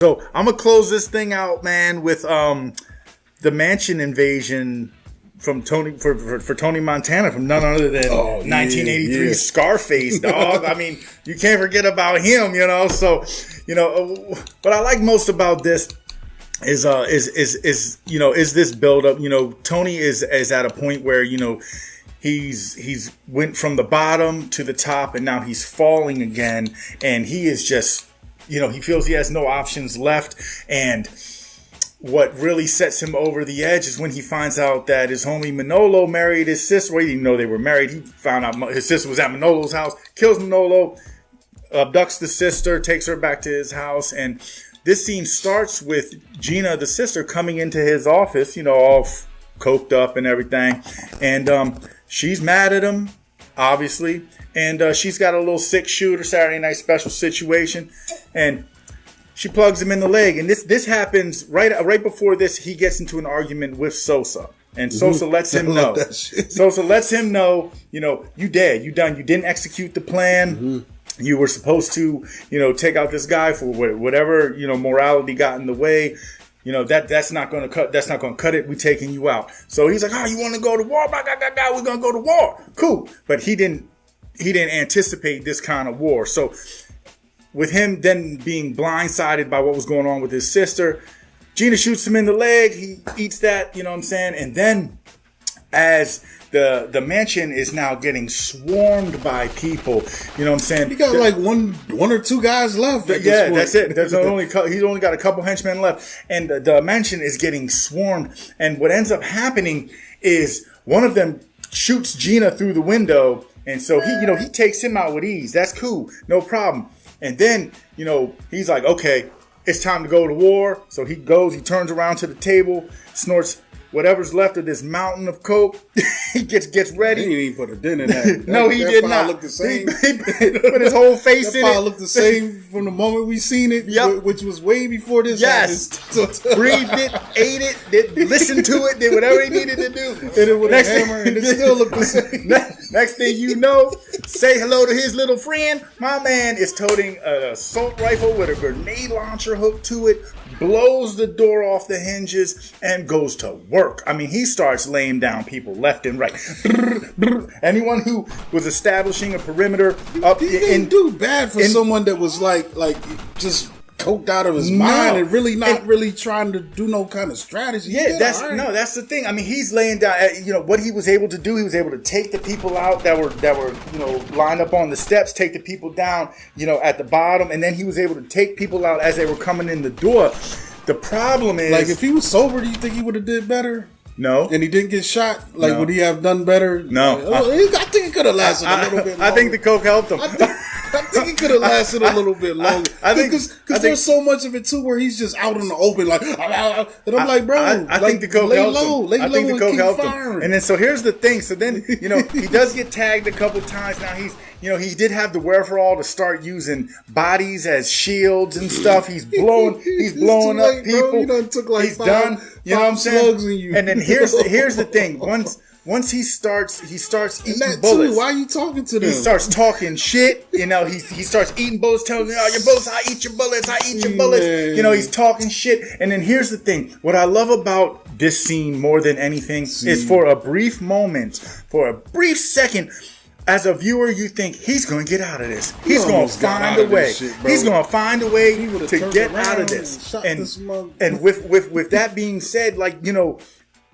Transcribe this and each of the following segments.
So I'm gonna close this thing out, man, with the mansion invasion from Tony for Tony Montana from none other than 1983 Scarface, dog. I mean, you can't forget about him, you know. So, you know, what I like most about this is this build up. You know, Tony is at a point where, you know, he's went from the bottom to the top, and now he's falling again, and he is just, you know, he feels he has no options left. And what really sets him over the edge is when he finds out that his homie Manolo married his sister. Well, he didn't know they were married. He found out his sister was at Manolo's house, kills Manolo, abducts the sister, takes her back to his house. And this scene starts with Gina, the sister, coming into his office, you know, all coked up and everything. And she's mad at him, obviously. And she's got a little 6-shooter Saturday Night Special situation, and she plugs him in the leg. And this happens right before this. He gets into an argument with Sosa, and Sosa lets him know. Sosa lets him know, you know, you dead, you done, you didn't execute the plan. You were supposed to, you know, take out this guy for whatever, you know, morality got in the way. You know, that's not going to cut. That's not going to cut it. We taking you out. So he's like, oh, you want to go to war? We're going to go to war. Cool. But he didn't anticipate this kind of war. So with him then being blindsided by what was going on with his sister, Gina shoots him in the leg. He eats that, you know what I'm saying? And then as the mansion is now getting swarmed by people, you know what I'm saying? He got like one or two guys left. Yeah, that's it. He's only got a couple henchmen left. And the mansion is getting swarmed. And what ends up happening is one of them shoots Gina through the window. And so he takes him out with ease. That's cool. No problem. And then, you know, he's like, okay, it's time to go to war. So he turns around to the table, snorts whatever's left of this mountain of coke. He gets ready. He didn't even put a dent in that. No, he did not. Looked the same. He put his whole face in it. Looked the same from the moment we seen it, which was way before this happened. Breathed it, ate it, listened to it, did whatever he needed to do. Hit it with a hammer, and it still looked the same. Next thing you know, say hello to his little friend. My man is toting an assault rifle with a grenade launcher hooked to it, blows the door off the hinges, and goes to work. I mean, he starts laying down people left and right. Anyone who was establishing a perimeter up he didn't do bad for someone that was like just coked out of his mind and really not really trying to do no kind of strategy. Yeah, that's the thing. I mean, he's laying down. You know what he was able to do. He was able to take the people out that were you know lined up on the steps, take the people down, you know, at the bottom, and then he was able to take people out as they were coming in the door. The problem is, like, if he was sober, do you think he would have did better? No. And he didn't get shot? Like, would he have done better? No. I think he could have lasted a little bit longer. I think the coke helped him. I think he could have lasted a little bit longer. Because there's so much of it, too, where he's just out in the open, like, and I'm like, bro, I think the coke helped him. I think the coke helped him. And then, so here's the thing. So then, you know, he does get tagged a couple times. Now he did have the wherewithal to start using bodies as shields and stuff. He's blowing up people. Bro. You done took like he's done. You know what I'm saying? And then here's the thing. Once he starts eating bullets. Too, why are you talking to them? He starts talking shit. You know, he starts eating bullets, telling me, "Oh, your bullets! I eat your bullets! I eat your bullets!" Man. You know, he's talking shit. And then here's the thing: what I love about this scene more than anything is for a brief moment, for a brief second. As a viewer, you think he's going to get out of this. He's going to find a way. He's going to find a way to get out of this. And with that being said, like, you know,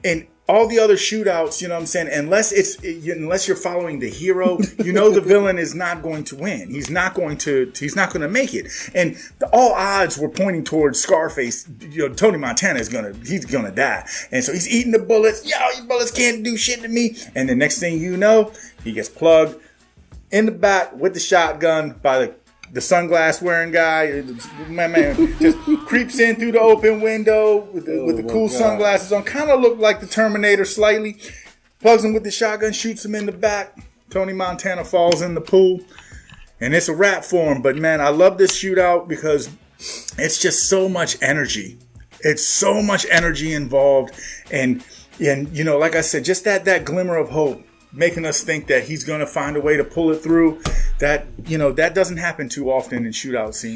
in all the other shootouts, you know what I'm saying, unless you're following the hero, you know the villain is not going to win. He's not going to make it. And all odds were pointing towards Scarface. You know, Tony Montana he's gonna die. And so he's eating the bullets. Yo, your bullets can't do shit to me. And the next thing you know, he gets plugged in the back with the shotgun by the sunglass wearing guy. My man just creeps in through the open window with the cool sunglasses on. Kind of looked like the Terminator slightly. Plugs him with the shotgun, shoots him in the back. Tony Montana falls in the pool. And it's a wrap for him. But man, I love this shootout because it's just so much energy. It's so much energy involved. And you know, like I said, just that glimmer of hope, making us think that he's going to find a way to pull it through. That, you know, that doesn't happen too often in shootout scenes.